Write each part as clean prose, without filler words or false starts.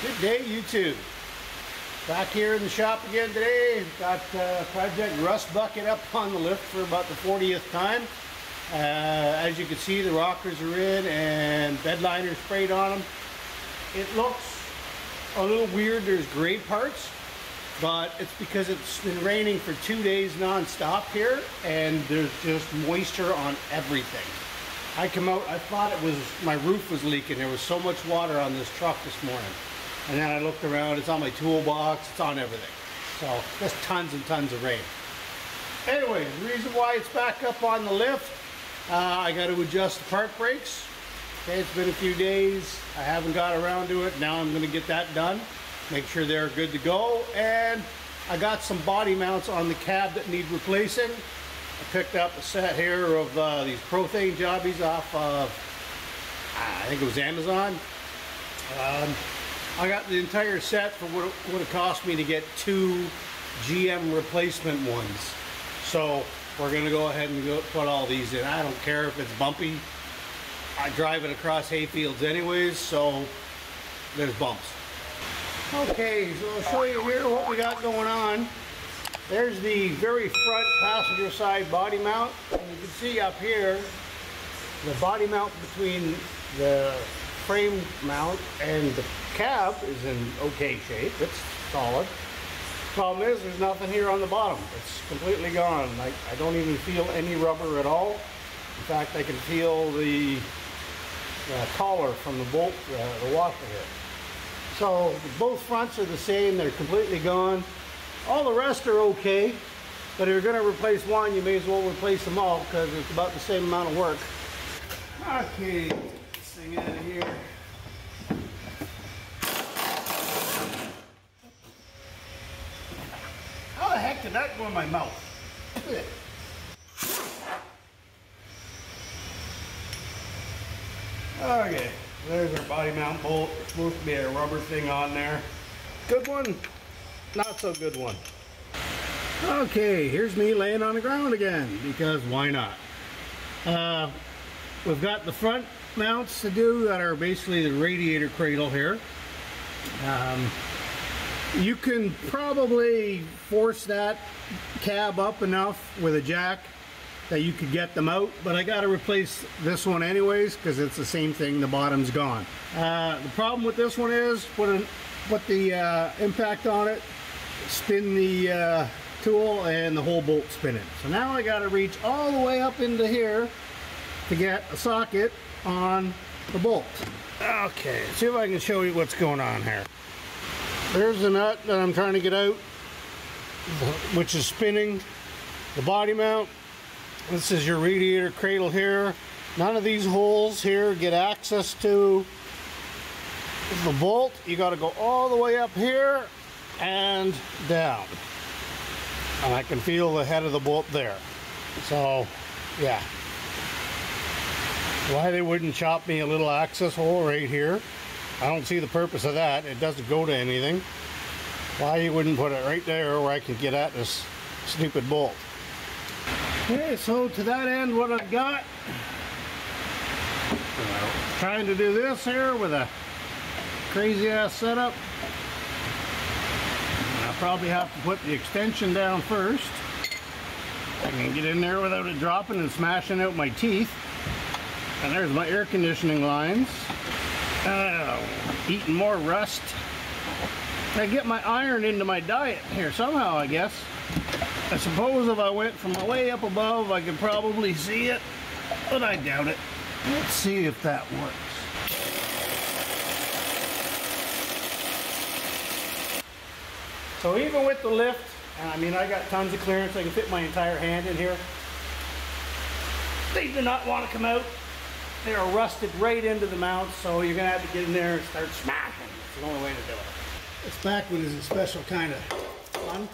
Good day, YouTube. Back here in the shop again today. Got Project Rustbucket up on the lift for about the 40th time. As you can see, the rockers are in and bed liner sprayed on them. It looks a little weird. There's gray parts, but it's because it's been raining for 2 days non-stop here, and there's just moisture on everything. I come out, I thought it was my roof was leaking. There was so much water on this truck this morning. And then I looked around, it's on my toolbox, it's on everything. So, just tons and tons of rain. Anyway, the reason why it's back up on the lift, I got to adjust the park brakes. Okay, it's been a few days, I haven't got around to it. Now I'm going to get that done, make sure they're good to go. And I got some body mounts on the cab that need replacing. I picked up a set here of these Prothane jobbies off of, I think it was Amazon. I got the entire set for what it would have cost me to get 2 GM replacement ones. So we're going to go ahead and put all these in. I don't care if it's bumpy. I drive it across hayfields anyways, so there's bumps. Okay, so I'll show you here what we got going on. There's the very front passenger side body mount. And you can see up here, the body mount between the frame mount and the cab is in okay shape. It's solid. Problem is, there's nothing here on the bottom. It's completely gone. I don't even feel any rubber at all. In fact, I can feel the collar from the bolt, the washer here. So both fronts are the same. They're completely gone. All the rest are okay, but if you're going to replace one, you may as well replace them all because it's about the same amount of work. Okay, get this thing out of here. How the heck did that go in my mouth? Okay, there's our body mount bolt. It's supposed to be a rubber thing on there. Good one, not so good one. Okay, here's me laying on the ground again, because why not? We've got the front mounts to do that are basically the radiator cradle here. You can probably force that cab up enough with a jack that you could get them out, but I got to replace this one anyways because it's the same thing, the bottom's gone. The problem with this one is put the impact on it, spin the tool, and the whole bolt spinning. So now I got to reach all the way up into here to get a socket on the bolt. Okay, let's see if I can show you what's going on here. There's the nut that I'm trying to get out, which is spinning the body mount. This is your radiator cradle here. None of these holes here get access to the bolt. You got to go all the way up here and down. And I can feel the head of the bolt there. So, yeah. Why they wouldn't chop me a little access hole right here, I don't see the purpose of that. It doesn't go to anything. Why you wouldn't put it right there where I could get at this stupid bolt. Okay, so to that end, what I've got, trying to do this here with a crazy ass setup. I'll probably have to put the extension down first. I can get in there without it dropping and smashing out my teeth. And there's my air conditioning lines. Eating more rust. I get my iron into my diet here somehow, I guess. I suppose if I went from way up above, I could probably see it, but I doubt it. Let's see if that works. So even with the lift, I mean, I got tons of clearance. I can fit my entire hand in here. They do not want to come out. They are rusted right into the mounts, so you're going to have to get in there and start smashing. It's the only way to do it. This back one is a special kind of fun.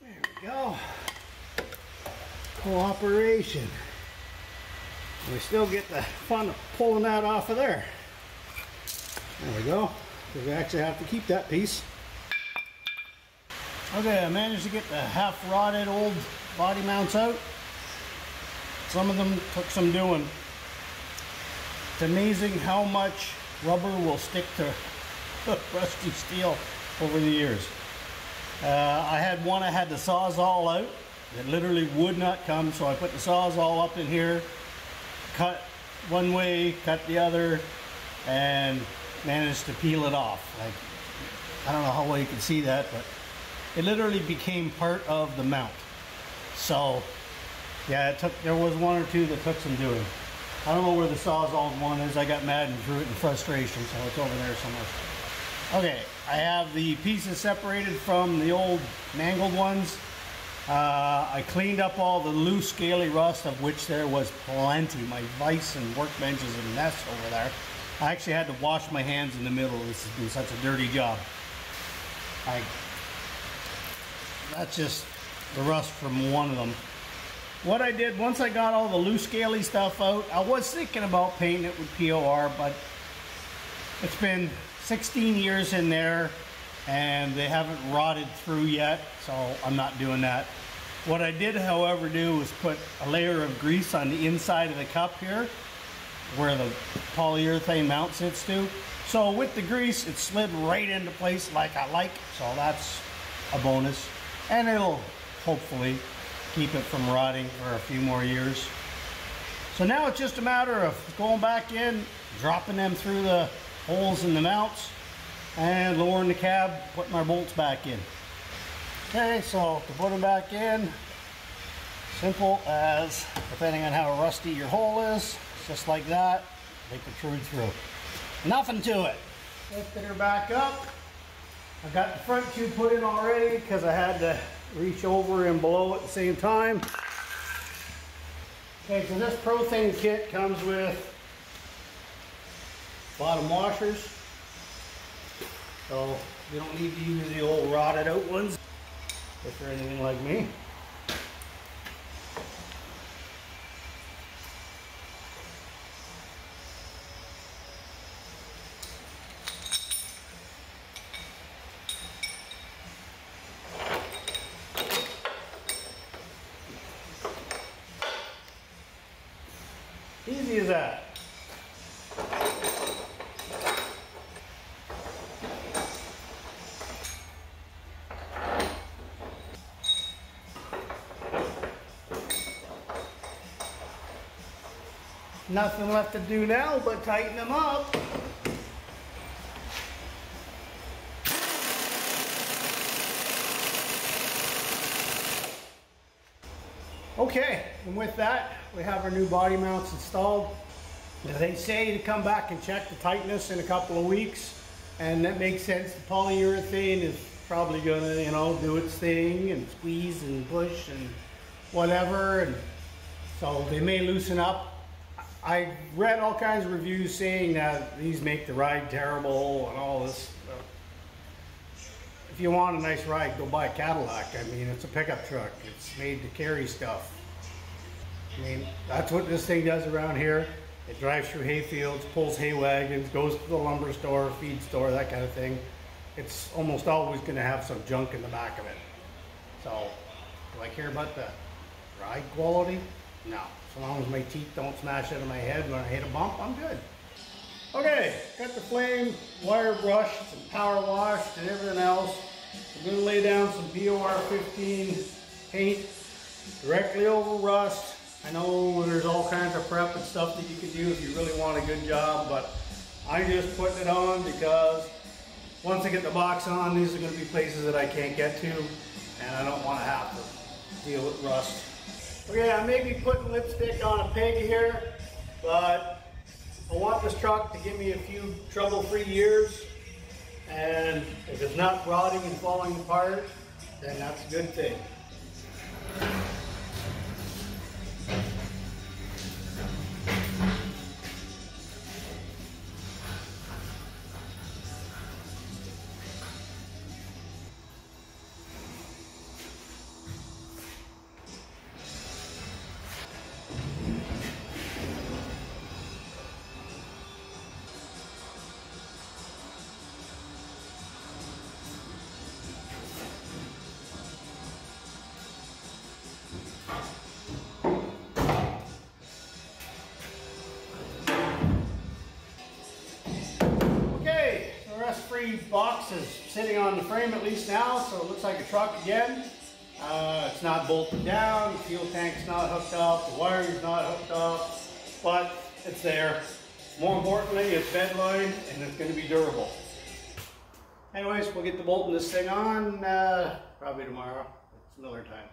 There we go. Cooperation. We still get the fun of pulling that off of there. There we go. because we actually have to keep that piece. Okay, I managed to get the half rotted old body mounts out. Some of them took some doing. It's amazing how much rubber will stick to rusty steel over the years. I had one I had the Sawzall out. It literally would not come, so I put the Sawzall up in here, cut one way, cut the other, and managed to peel it off. Like, I don't know how well you can see that, but it literally became part of the mount. So yeah, there was one or two that took some doing. I don't know where the Sawzall one is. I got mad and threw it in frustration, so it's over there somewhere. Okay, I have the pieces separated from the old mangled ones. I cleaned up all the loose scaly rust, of which there was plenty. My vise and workbench is a mess over there. I actually had to wash my hands in the middle. This has been such a dirty job. That's just the rust from one of them. What I did, once I got all the loose scaly stuff out, I was thinking about painting it with POR, but it's been 16 years in there and they haven't rotted through yet, so I'm not doing that. What I did, however, do was put a layer of grease on the inside of the cup here, where the polyurethane mount sits to. So with the grease, it slid right into place like I like, so that's a bonus. And it'll hopefully keep it from rotting for a few more years. So now it's just a matter of going back in, dropping them through the holes in the mounts, and lowering the cab, putting our bolts back in. Okay, so to put them back in, simple as, depending on how rusty your hole is, just like that, they protrude through. Nothing to it. Lifted her back up. I've got the front tube put in already because I had to reach over and below at the same time. Okay, so this ProThing kit comes with bottom washers. So you don't need to use the old rotted out ones if you're anything like me. Easy as that. Nothing left to do now but tighten them up. Okay, and with that, we have our new body mounts installed. They say to come back and check the tightness in a couple of weeks, and that makes sense. The polyurethane is probably gonna, you know, do its thing and squeeze and push and whatever, and so they may loosen up. I read all kinds of reviews saying that these make the ride terrible and all this. If you want a nice ride, go buy a Cadillac. I mean, it's a pickup truck. It's made to carry stuff. I mean, that's what this thing does around here. It drives through hay fields, pulls hay wagons, goes to the lumber store, feed store, that kind of thing. It's almost always going to have some junk in the back of it. So, do I care about the ride quality? No. As long as my teeth don't smash out of my head when I hit a bump, I'm good. Okay, got the flame wire brushed and power washed and everything else. I'm going to lay down some POR 15 paint directly over rust. I know there's all kinds of prep and stuff that you can do if you really want a good job, but I'm just putting it on because once I get the box on, these are going to be places that I can't get to, and I don't want to have to deal with rust. Okay, I may be putting lipstick on a pig here, but I want this truck to give me a few trouble-free years, and if it's not rotting and falling apart, then that's a good thing. battery box is sitting on the frame at least now, so it looks like a truck again. It's not bolted down, the fuel tank's not hooked up, the wiring's not hooked up, but it's there. More importantly, it's bed lined and it's going to be durable. Anyways, we'll get the bolting this thing on probably tomorrow. It's Miller time.